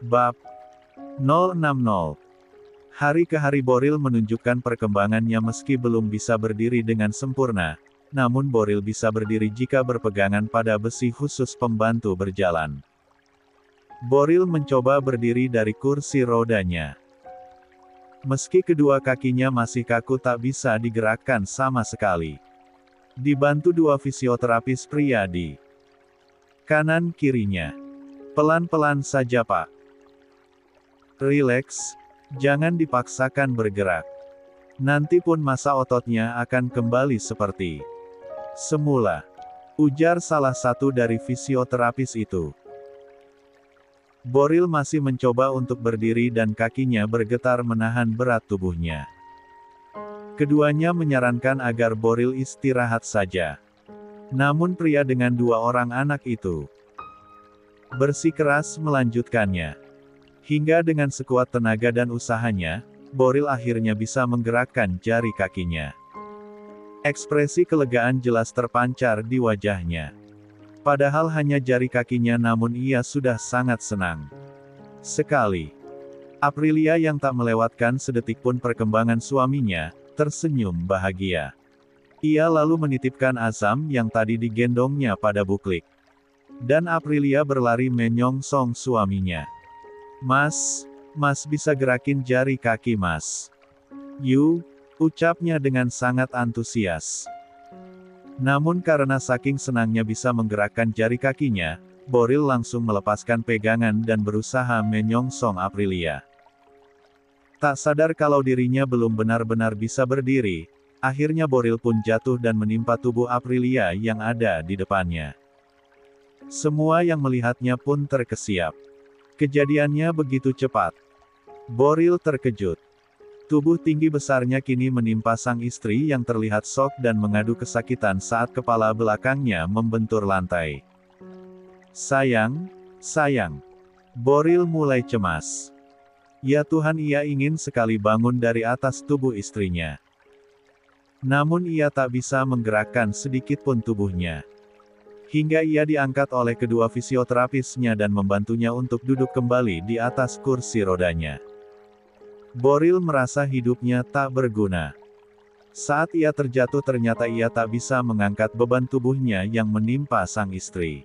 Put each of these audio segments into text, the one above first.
Bab 060. Hari ke hari Boril menunjukkan perkembangannya meski belum bisa berdiri dengan sempurna, namun Boril bisa berdiri jika berpegangan pada besi khusus pembantu berjalan. Boril mencoba berdiri dari kursi rodanya. Meski kedua kakinya masih kaku tak bisa digerakkan sama sekali. Dibantu dua fisioterapis pria di kanan kirinya. Pelan-pelan saja Pak. Rileks, jangan dipaksakan bergerak. Nanti pun masa ototnya akan kembali seperti semula, ujar salah satu dari fisioterapis itu. Boril masih mencoba untuk berdiri dan kakinya bergetar menahan berat tubuhnya. Keduanya menyarankan agar Boril istirahat saja. Namun pria dengan dua orang anak itu bersikeras melanjutkannya. Hingga dengan sekuat tenaga dan usahanya, Boril akhirnya bisa menggerakkan jari kakinya. Ekspresi kelegaan jelas terpancar di wajahnya. Padahal hanya jari kakinya namun ia sudah sangat senang sekali. Aprilia yang tak melewatkan sedetik pun perkembangan suaminya, tersenyum bahagia. Ia lalu menitipkan Azam yang tadi digendongnya pada Buklik. Dan Aprilia berlari menyongsong suaminya. Mas bisa gerakin jari kaki Mas. Ucapnya dengan sangat antusias. Namun karena saking senangnya bisa menggerakkan jari kakinya, Boril langsung melepaskan pegangan dan berusaha menyongsong Aprilia. Tak sadar kalau dirinya belum benar-benar bisa berdiri, akhirnya Boril pun jatuh dan menimpa tubuh Aprilia yang ada di depannya. Semua yang melihatnya pun terkesiap. Kejadiannya begitu cepat. Boril terkejut. Tubuh tinggi besarnya kini menimpa sang istri yang terlihat shock dan mengadu kesakitan saat kepala belakangnya membentur lantai. Sayang. Boril mulai cemas. Ya Tuhan, ia ingin sekali bangun dari atas tubuh istrinya. Namun ia tak bisa menggerakkan sedikit pun tubuhnya. Hingga ia diangkat oleh kedua fisioterapisnya dan membantunya untuk duduk kembali di atas kursi rodanya. Boril merasa hidupnya tak berguna. Saat ia terjatuh ternyata ia tak bisa mengangkat beban tubuhnya yang menimpa sang istri.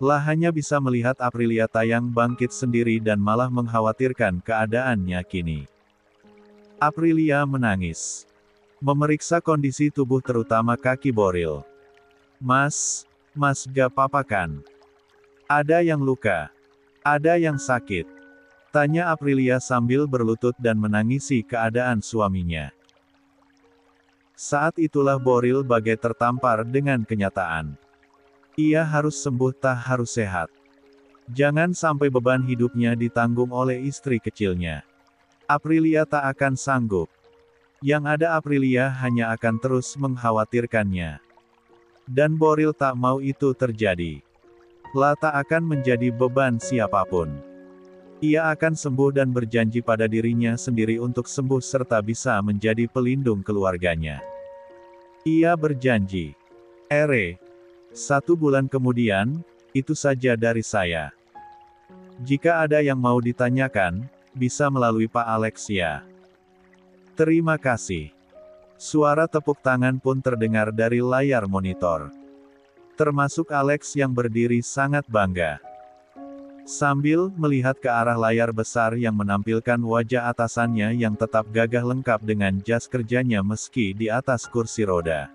Hanya bisa melihat Aprilia tayang bangkit sendiri dan malah mengkhawatirkan keadaannya kini. Aprilia menangis. Memeriksa kondisi tubuh terutama kaki Boril. Mas, gak apa-apa kan? Ada yang luka? Ada yang sakit? Tanya Aprilia sambil berlutut dan menangisi keadaan suaminya. Saat itulah Boril bagai tertampar dengan kenyataan. Ia harus sembuh, tak harus sehat. Jangan sampai beban hidupnya ditanggung oleh istri kecilnya. Aprilia tak akan sanggup. Yang ada Aprilia hanya akan terus mengkhawatirkannya. Dan Boril tak mau itu terjadi. Tak akan menjadi beban siapapun. Ia akan sembuh dan berjanji pada dirinya sendiri untuk sembuh serta bisa menjadi pelindung keluarganya. Ia berjanji. 1 bulan kemudian, itu saja dari saya. Jika ada yang mau ditanyakan, bisa melalui Pak Alex ya. Terima kasih. Suara tepuk tangan pun terdengar dari layar monitor. Termasuk Alex yang berdiri sangat bangga. Sambil melihat ke arah layar besar yang menampilkan wajah atasannya yang tetap gagah lengkap dengan jas kerjanya meski di atas kursi roda.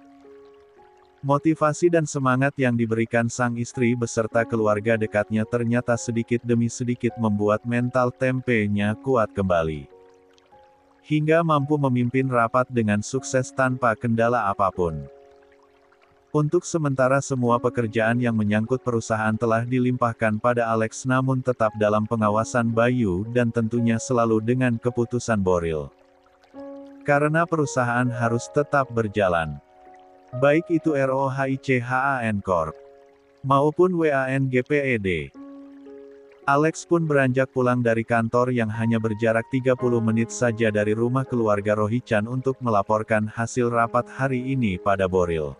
Motivasi dan semangat yang diberikan sang istri beserta keluarga dekatnya ternyata sedikit demi sedikit membuat mental tempenya kuat kembali. Hingga mampu memimpin rapat dengan sukses tanpa kendala apapun. Untuk sementara semua pekerjaan yang menyangkut perusahaan telah dilimpahkan pada Alex namun tetap dalam pengawasan Bayu dan tentunya selalu dengan keputusan Boril. Karena perusahaan harus tetap berjalan. Baik itu ROHICHAN Corp. maupun WANGPED. Alex pun beranjak pulang dari kantor yang hanya berjarak 30 menit saja dari rumah keluarga Rohichan untuk melaporkan hasil rapat hari ini pada Boril.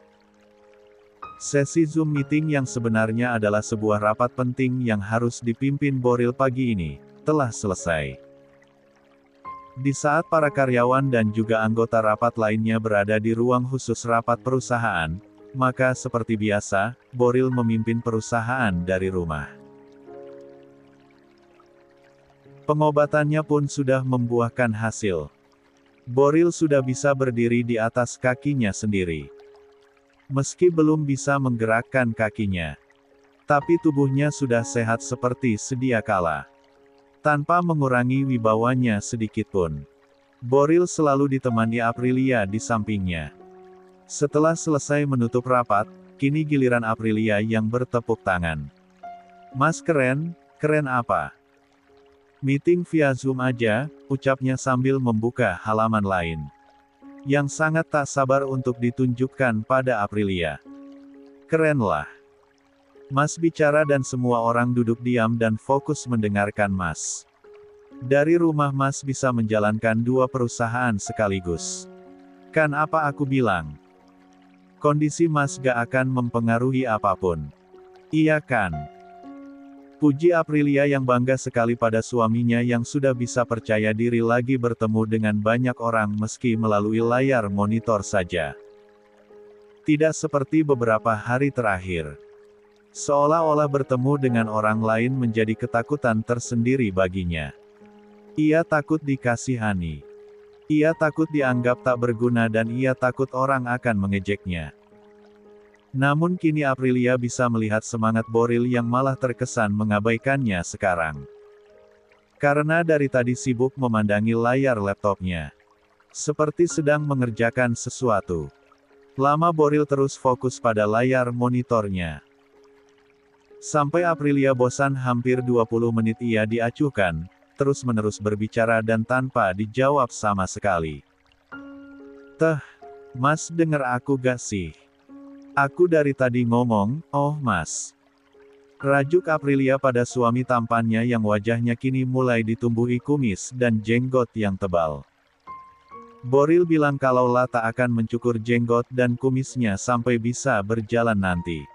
Sesi Zoom meeting yang sebenarnya adalah sebuah rapat penting yang harus dipimpin Boril pagi ini, telah selesai. Di saat para karyawan dan juga anggota rapat lainnya berada di ruang khusus rapat perusahaan, maka seperti biasa, Boril memimpin perusahaan dari rumah. Pengobatannya pun sudah membuahkan hasil. Boril sudah bisa berdiri di atas kakinya sendiri. Meski belum bisa menggerakkan kakinya, tapi tubuhnya sudah sehat seperti sedia kala. Tanpa mengurangi wibawanya sedikitpun. Boril selalu ditemani Aprilia di sampingnya. Setelah selesai menutup rapat, kini giliran Aprilia yang bertepuk tangan. "Mas keren, keren apa? Meeting via Zoom aja," ucapnya sambil membuka halaman lain. Yang sangat tak sabar untuk ditunjukkan pada Aprilia. "Keren lah. Mas bicara dan semua orang duduk diam dan fokus mendengarkan Mas. Dari rumah Mas bisa menjalankan 2 perusahaan sekaligus. Kan apa aku bilang? Kondisi Mas gak akan mempengaruhi apapun. Iya kan?" Puji Aprilia yang bangga sekali pada suaminya yang sudah bisa percaya diri lagi bertemu dengan banyak orang meski melalui layar monitor saja. Tidak seperti beberapa hari terakhir. Seolah-olah bertemu dengan orang lain menjadi ketakutan tersendiri baginya. Ia takut dikasihani. Ia takut dianggap tak berguna dan ia takut orang akan mengejeknya. Namun kini Aprilia bisa melihat semangat Boril yang malah terkesan mengabaikannya sekarang. Karena dari tadi sibuk memandangi layar laptopnya. Seperti sedang mengerjakan sesuatu. Lama Boril terus fokus pada layar monitornya. Sampai Aprilia bosan hampir 20 menit ia diacuhkan, terus-menerus berbicara dan tanpa dijawab sama sekali. "Teh, Mas denger aku gak sih? Aku dari tadi ngomong, oh Mas." Rajuk Aprilia pada suami tampannya yang wajahnya kini mulai ditumbuhi kumis dan jenggot yang tebal. Boril bilang kalaulah tak akan mencukur jenggot dan kumisnya sampai bisa berjalan nanti.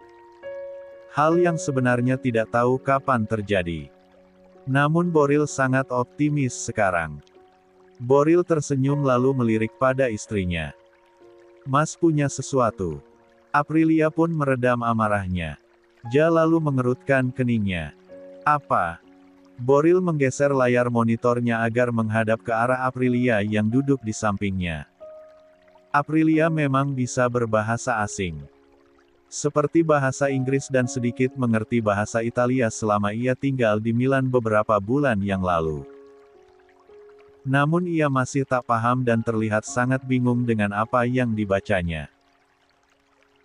Hal yang sebenarnya tidak tahu kapan terjadi. Namun Boril sangat optimis sekarang. Boril tersenyum lalu melirik pada istrinya. "Mas punya sesuatu." Aprilia pun meredam amarahnya. Dia lalu mengerutkan keningnya. "Apa?" Boril menggeser layar monitornya agar menghadap ke arah Aprilia yang duduk di sampingnya. Aprilia memang bisa berbahasa asing. Seperti bahasa Inggris dan sedikit mengerti bahasa Italia selama ia tinggal di Milan beberapa bulan yang lalu. Namun ia masih tak paham dan terlihat sangat bingung dengan apa yang dibacanya.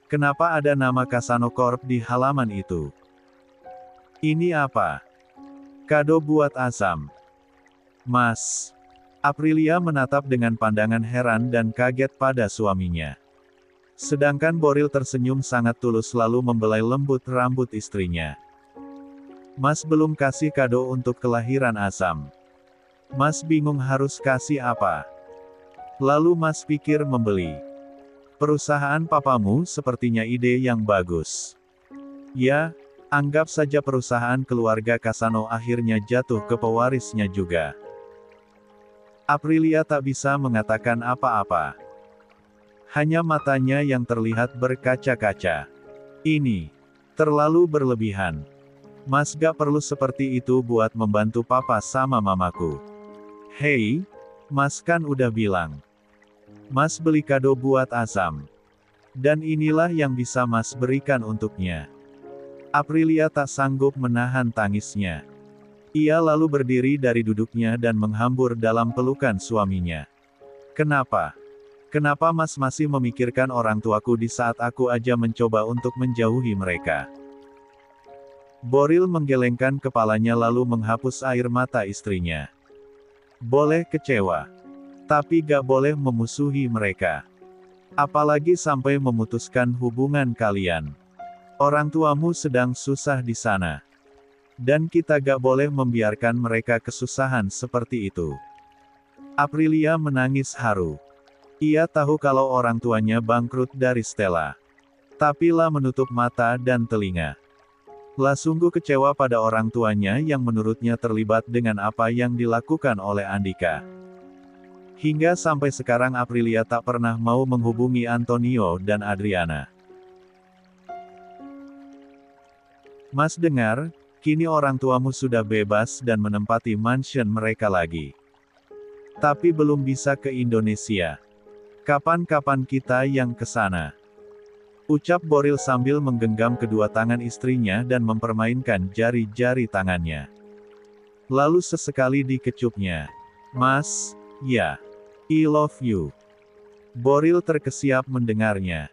Kenapa ada nama Kasano Corp di halaman itu? Ini apa? Kado buat Azam. Mas. Aprilia menatap dengan pandangan heran dan kaget pada suaminya. Sedangkan Boril tersenyum sangat tulus lalu membelai lembut rambut istrinya. "Mas belum kasih kado untuk kelahiran Azam. Mas bingung harus kasih apa. Lalu Mas pikir membeli. Perusahaan papamu sepertinya ide yang bagus. Ya, anggap saja perusahaan keluarga Kasano akhirnya jatuh ke pewarisnya juga." Aprilia tak bisa mengatakan apa-apa. Hanya matanya yang terlihat berkaca-kaca. "Ini terlalu berlebihan. Mas gak perlu seperti itu buat membantu papa sama mamaku. Hei, Mas kan udah bilang. Mas beli kado buat Azam. Dan inilah yang bisa Mas berikan untuknya." Aprilia tak sanggup menahan tangisnya. Ia lalu berdiri dari duduknya dan menghambur dalam pelukan suaminya. "Kenapa? Kenapa Mas masih memikirkan orang tuaku di saat aku aja mencoba untuk menjauhi mereka?" Boril menggelengkan kepalanya lalu menghapus air mata istrinya. "Boleh kecewa. Tapi gak boleh memusuhi mereka. Apalagi sampai memutuskan hubungan kalian. Orang tuamu sedang susah di sana. Dan kita gak boleh membiarkan mereka kesusahan seperti itu." Aprilia menangis haru. Ia tahu kalau orang tuanya bangkrut dari Stella. Tapi La menutup mata dan telinga. La sungguh kecewa pada orang tuanya yang menurutnya terlibat dengan apa yang dilakukan oleh Andika. Hingga sampai sekarang Aprilia tak pernah mau menghubungi Antonio dan Adriana. Mas dengar, kini orang tuamu sudah bebas dan menempati mansion mereka lagi. Tapi belum bisa ke Indonesia. Kapan-kapan kita yang ke sana. Ucap Boril sambil menggenggam kedua tangan istrinya dan mempermainkan jari-jari tangannya. Lalu sesekali dikecupnya. Mas, ya. I love you. Boril terkesiap mendengarnya.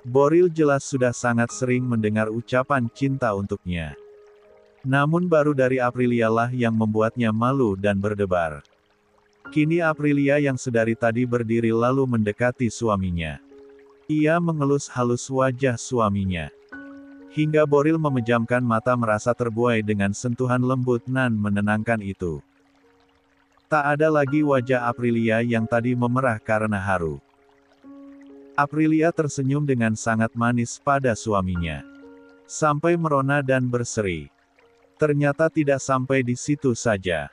Boril jelas sudah sangat sering mendengar ucapan cinta untuknya. Namun baru dari Aprilia lah yang membuatnya malu dan berdebar. Kini Aprilia yang sedari tadi berdiri lalu mendekati suaminya. Ia mengelus halus wajah suaminya. Hingga Boril memejamkan mata merasa terbuai dengan sentuhan lembut nan menenangkan itu. Tak ada lagi wajah Aprilia yang tadi memerah karena haru. Aprilia tersenyum dengan sangat manis pada suaminya. Sampai merona dan berseri. Ternyata tidak sampai di situ saja.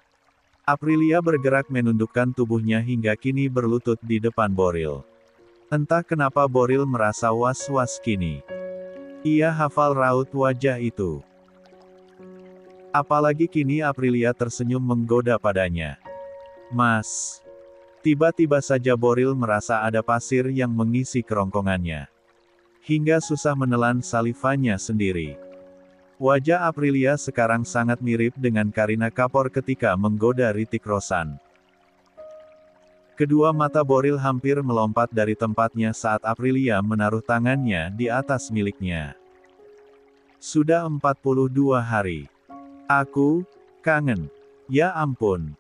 Aprilia bergerak menundukkan tubuhnya hingga kini berlutut di depan Boril. Entah kenapa Boril merasa was-was kini. Ia hafal raut wajah itu. Apalagi kini Aprilia tersenyum menggoda padanya. Mas. Tiba-tiba saja Boril merasa ada pasir yang mengisi kerongkongannya. Hingga susah menelan salivanya sendiri. Wajah Aprilia sekarang sangat mirip dengan Kareena Kapoor ketika menggoda Hrithik Roshan. Kedua mata Boril hampir melompat dari tempatnya saat Aprilia menaruh tangannya di atas miliknya. Sudah 42 hari. Aku kangen. Ya ampun.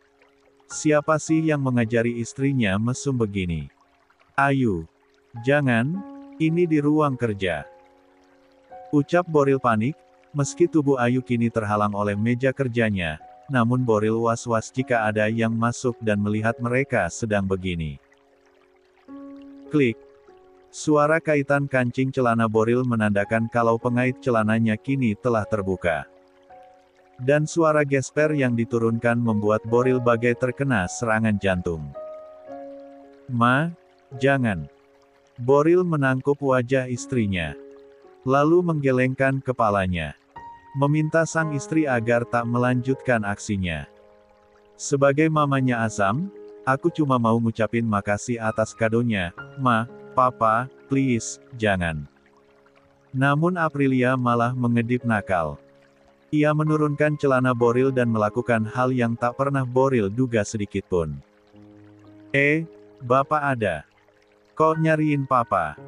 Siapa sih yang mengajari istrinya mesum begini? Ayu. Jangan, ini di ruang kerja. Ucap Boril panik. Meski tubuh Ayu kini terhalang oleh meja kerjanya, namun Boril was-was jika ada yang masuk dan melihat mereka sedang begini. Klik. Suara kaitan kancing celana Boril menandakan kalau pengait celananya kini telah terbuka. Dan suara gesper yang diturunkan membuat Boril bagai terkena serangan jantung. Ma, jangan. Boril menangkup wajah istrinya. Lalu menggelengkan kepalanya. Meminta sang istri agar tak melanjutkan aksinya. Sebagai mamanya Azam, aku cuma mau ngucapin makasih atas kadonya, Ma, Papa, please, jangan. Namun Aprilia malah mengedip nakal. Ia menurunkan celana Boril dan melakukan hal yang tak pernah Boril duga sedikitpun. Bapak ada. Kok nyariin Papa?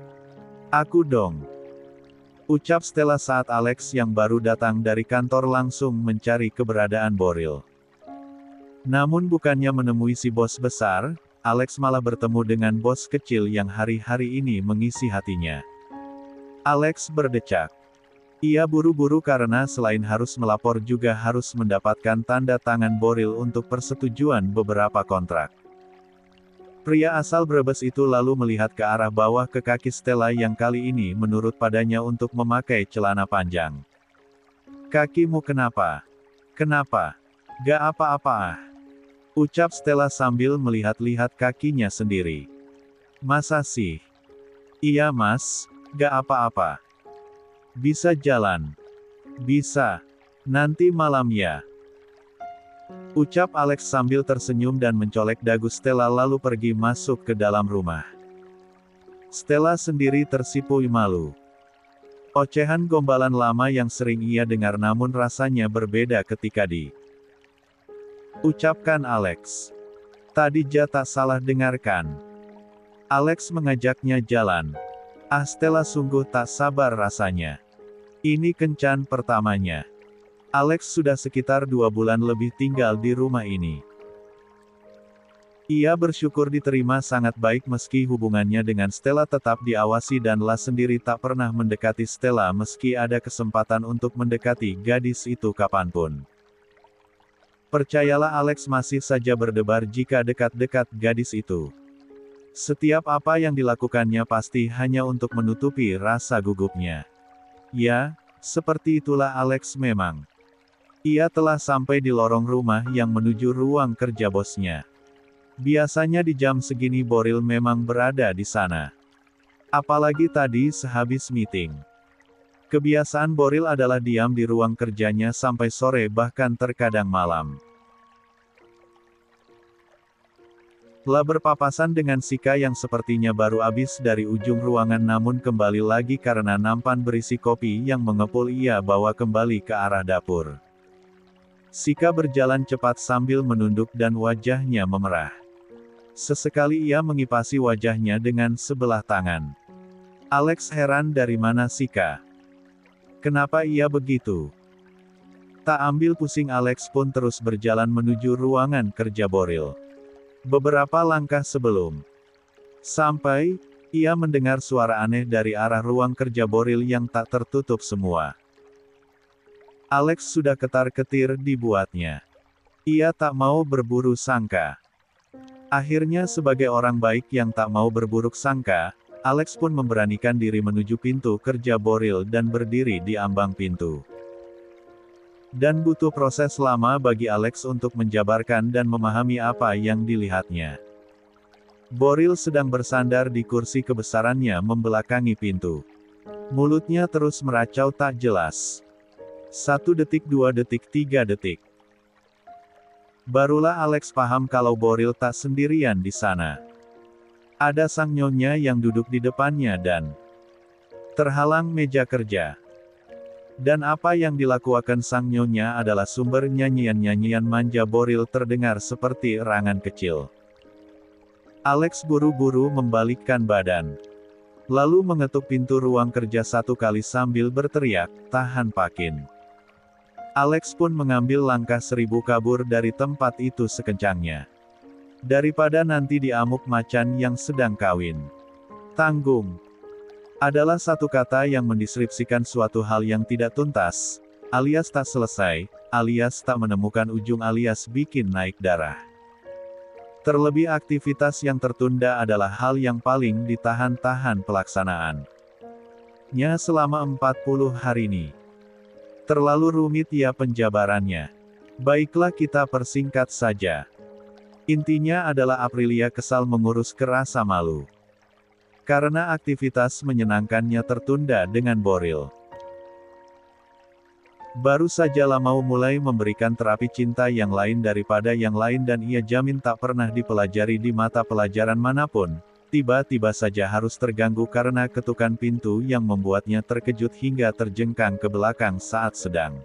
Aku dong. Ucap Stella saat Alex yang baru datang dari kantor langsung mencari keberadaan Boril. Namun bukannya menemui si bos besar, Alex malah bertemu dengan bos kecil yang hari-hari ini mengisi hatinya. Alex berdecak. Ia buru-buru karena selain harus melapor juga harus mendapatkan tanda tangan Boril untuk persetujuan beberapa kontrak. Pria asal Brebes itu lalu melihat ke arah bawah ke kaki Stella yang kali ini menurut padanya untuk memakai celana panjang. Kakimu kenapa? Kenapa? Gak apa-apa ah. Ucap Stella sambil melihat-lihat kakinya sendiri. Masa sih? Iya mas, gak apa-apa. Bisa jalan. Bisa. Nanti malam ya. Ucap Alex sambil tersenyum dan mencolek dagu Stella lalu pergi masuk ke dalam rumah. Stella sendiri tersipu malu. Ocehan gombalan lama yang sering ia dengar namun rasanya berbeda ketika ucapkan Alex. Tadi tak salah dengarkan. Alex mengajaknya jalan. Stella sungguh tak sabar rasanya. Ini kencan pertamanya. Alex sudah sekitar 2 bulan lebih tinggal di rumah ini. Ia bersyukur diterima sangat baik meski hubungannya dengan Stella tetap diawasi dan La sendiri tak pernah mendekati Stella meski ada kesempatan untuk mendekati gadis itu kapanpun. Percayalah Alex masih saja berdebar jika dekat-dekat gadis itu. Setiap apa yang dilakukannya pasti hanya untuk menutupi rasa gugupnya. Ya, seperti itulah Alex memang. Ia telah sampai di lorong rumah yang menuju ruang kerja bosnya. Biasanya di jam segini Boril memang berada di sana. Apalagi tadi sehabis meeting. Kebiasaan Boril adalah diam di ruang kerjanya sampai sore bahkan terkadang malam. Telah berpapasan dengan Sika yang sepertinya baru habis dari ujung ruangan namun kembali lagi karena nampan berisi kopi yang mengepul ia bawa kembali ke arah dapur. Sika berjalan cepat sambil menunduk dan wajahnya memerah. Sesekali ia mengipasi wajahnya dengan sebelah tangan. Alex heran dari mana Sika. Kenapa ia begitu? Tak ambil pusing Alex pun terus berjalan menuju ruangan kerja Boril. Beberapa langkah sebelum sampai, ia mendengar suara aneh dari arah ruang kerja Boril yang tak tertutup semua. Alex sudah ketar-ketir dibuatnya. Ia tak mau berburuk sangka. Akhirnya sebagai orang baik yang tak mau berburuk sangka, Alex pun memberanikan diri menuju pintu kerja Boril dan berdiri di ambang pintu. Dan butuh proses lama bagi Alex untuk menjabarkan dan memahami apa yang dilihatnya. Boril sedang bersandar di kursi kebesarannya membelakangi pintu. Mulutnya terus meracau tak jelas. 1 detik, 2 detik, 3 detik. Barulah Alex paham kalau Boril tak sendirian di sana. Ada sang nyonya yang duduk di depannya dan terhalang meja kerja. Dan apa yang dilakukan sang nyonya adalah sumber nyanyian-nyanyian manja Boril terdengar seperti erangan kecil. Alex buru-buru membalikkan badan. Lalu mengetuk pintu ruang kerja 1 kali sambil berteriak, "Tahan Pakin." Alex pun mengambil langkah 1000 kabur dari tempat itu sekencangnya. Daripada nanti diamuk macan yang sedang kawin. Tanggung. Adalah satu kata yang mendeskripsikan suatu hal yang tidak tuntas, alias tak selesai, alias tak menemukan ujung alias bikin naik darah. Terlebih aktivitas yang tertunda adalah hal yang paling ditahan-tahan pelaksanaannya selama 40 hari ini. Terlalu rumit ya penjabarannya. Baiklah kita persingkat saja. Intinya adalah Aprilia kesal mengurus kerasa malu. Karena aktivitas menyenangkannya tertunda dengan Boril. Baru sajalah mau mulai memberikan terapi cinta yang lain daripada yang lain dan ia jamin tak pernah dipelajari di mata pelajaran manapun, tiba-tiba saja harus terganggu karena ketukan pintu yang membuatnya terkejut hingga terjengkang ke belakang saat sedang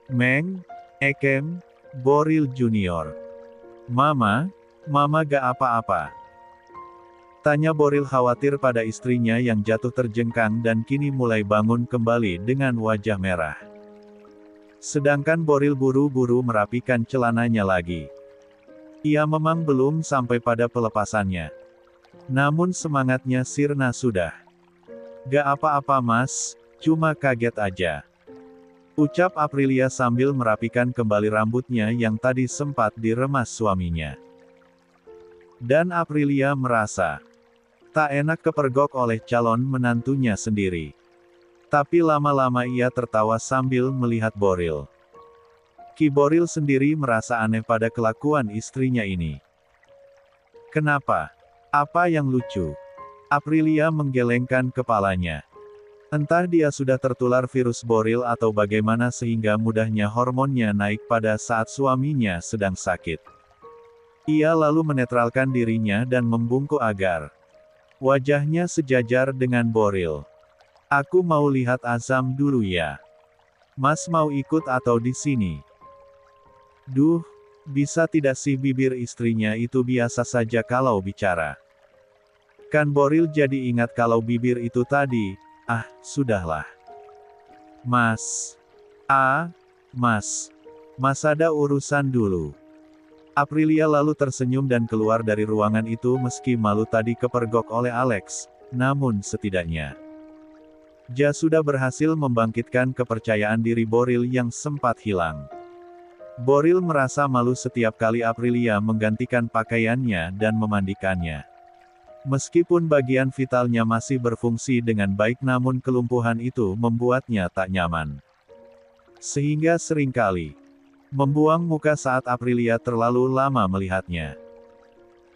Meng, Ekem, Boril Junior. Mama gak apa-apa. Tanya Boril khawatir pada istrinya yang jatuh terjengkang dan kini mulai bangun kembali dengan wajah merah. Sedangkan Boril buru-buru merapikan celananya lagi. Ia memang belum sampai pada pelepasannya. Namun semangatnya sirna sudah. Gak apa-apa mas, cuma kaget aja. Ucap Aprilia sambil merapikan kembali rambutnya yang tadi sempat diremas suaminya. Dan Aprilia merasa tak enak kepergok oleh calon menantunya sendiri. Tapi lama-lama ia tertawa sambil melihat Boril. Ki Boril sendiri merasa aneh pada kelakuan istrinya ini. Kenapa? Apa yang lucu? Aprilia menggelengkan kepalanya. Entah dia sudah tertular virus Boril atau bagaimana sehingga mudahnya hormonnya naik pada saat suaminya sedang sakit. Ia lalu menetralkan dirinya dan membungkuk agar wajahnya sejajar dengan Boril. Aku mau lihat Azam dulu ya. Mas mau ikut atau di sini? Duh, bisa tidak sih bibir istrinya itu biasa saja kalau bicara. Kan Boril jadi ingat kalau bibir itu tadi, sudahlah. Mas. Mas ada urusan dulu. Aprilia lalu tersenyum dan keluar dari ruangan itu meski malu tadi kepergok oleh Alex, namun setidaknya Ja sudah berhasil membangkitkan kepercayaan diri Boril yang sempat hilang. Boril merasa malu setiap kali Aprilia menggantikan pakaiannya dan memandikannya. Meskipun bagian vitalnya masih berfungsi dengan baik namun kelumpuhan itu membuatnya tak nyaman. Sehingga seringkali membuang muka saat Aprilia terlalu lama melihatnya.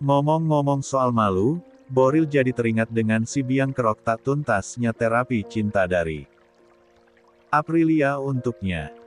Ngomong-ngomong soal malu, Boril jadi teringat dengan si biang kerok tak tuntasnya terapi cinta dari Aprilia untuknya.